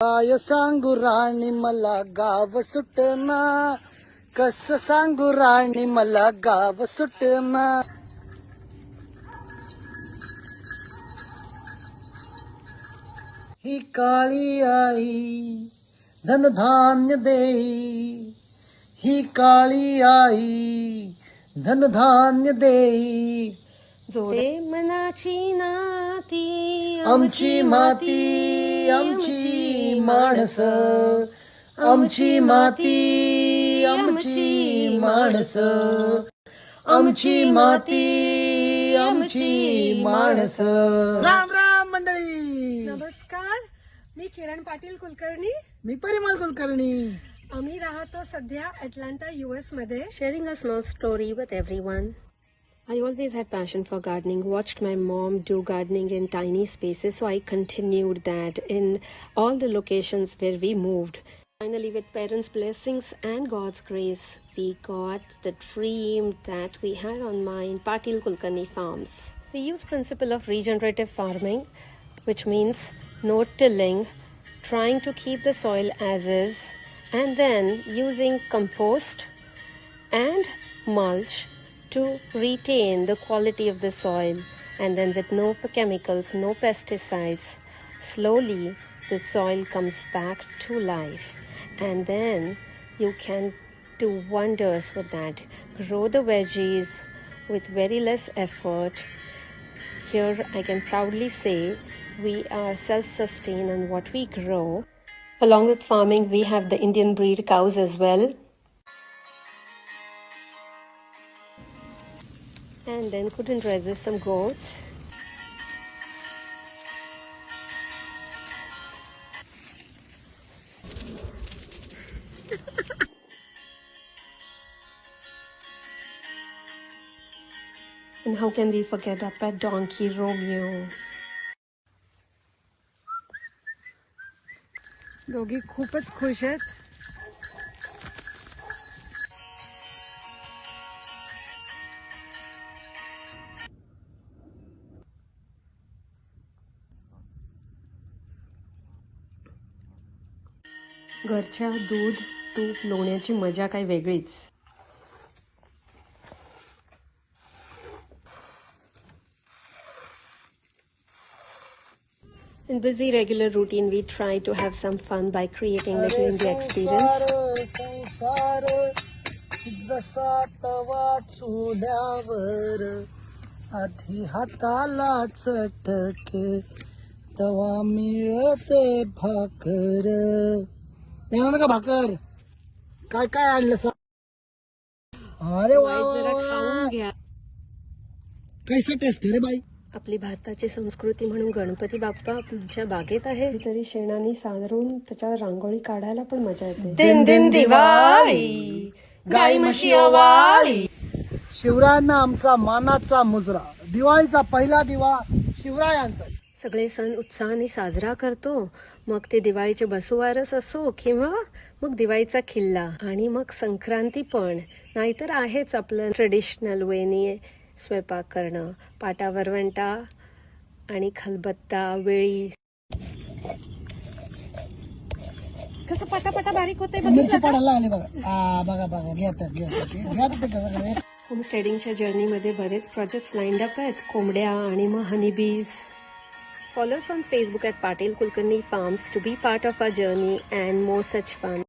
काय सांगू राणी मला गाव सुटना, कस सांगू राणी मला गाव सुटना. ही काळी आई धनधान्य देई, ही काळी आई धनधान्य देई. जोडे मनाची नाती आमची माती आमची माणस, आमची माती आमची माणस, आमची माती आमची माणस. राम राम मंडळी. नमस्कार, मी किरण पाटील कुलकर्णी. मी परिमल कुलकर्णी. आम्ही राहतो सध्या अटलांटा US मध्ये. Sharing a small story with everyone. I always had passion for gardening, watched my mom do gardening in tiny spaces, so I continued that in all the locations where we moved. Finally, with parents' blessings and God's grace, we got the dream that we had on mind, Patil Kulkarni Farms. We use principle of regenerative farming, which means no tilling, trying to keep the soil as is, and then using compost and mulch to retain the quality of the soil, and then with no chemicals, no pesticides, slowly the soil comes back to life, and then you can do wonders with that. Grow the veggies with very less effort. Here I can proudly say we are self-sustained on what we grow. Along with farming, we have the Indian breed cows as well. And then couldn't resist some goats. And how can we forget our pet donkey Romeo? दोघी खूपच खुश आहेत. घरच्या दूध तूप लोण्याची मजा काही वेगळीच. In busy regular routine, we try to have some fun by creating Little India experience. संसार जसा तवा चुल्यावर, आधी हाताला चटके तवा मिळते भाकर. नाही का भाकर? काय काय आणलं सा? अरे वा जरा खाऊन घ्या. कैसा टेस्ट आहे रे बाई? आपली भारताची संस्कृती म्हणून गणपती बाप्पा तुमच्या बागेत आहे. तरी शेणाने सारून त्याच्यावर रांगोळी काढायला पण मजा येते. दिन दिन दिवाळी, गाई म्हशी ओवाळी. शिवरायांना आमचा मानाचा मुजरा. दिवाळीचा पहिला दिवा शिवरायांचा. सगळे सण उत्साहाने साजरा करतो. मग ते दिवाळीचे बसुवारस असो किंवा मग दिवाळीचा किल्ला, आणि मग संक्रांती पण. नाहीतर आहेच आपलं ट्रेडिशनल वेने स्वयंपाक करणं, पाटा वरवंटा आणि खलबत्ता वेळी. कसं पटापटा बारीक होते. मिरची पडायला आली बघा. बघा बघा घ्या. होमस्टेडिंगच्या जर्नीमध्ये बरेच प्रोजेक्ट्स लाईन्ड अप आहेत. कोंबड्या आणि मग honeybees. Follow us on Facebook at Patil Kulkarni Farms to be part of our journey and more such fun.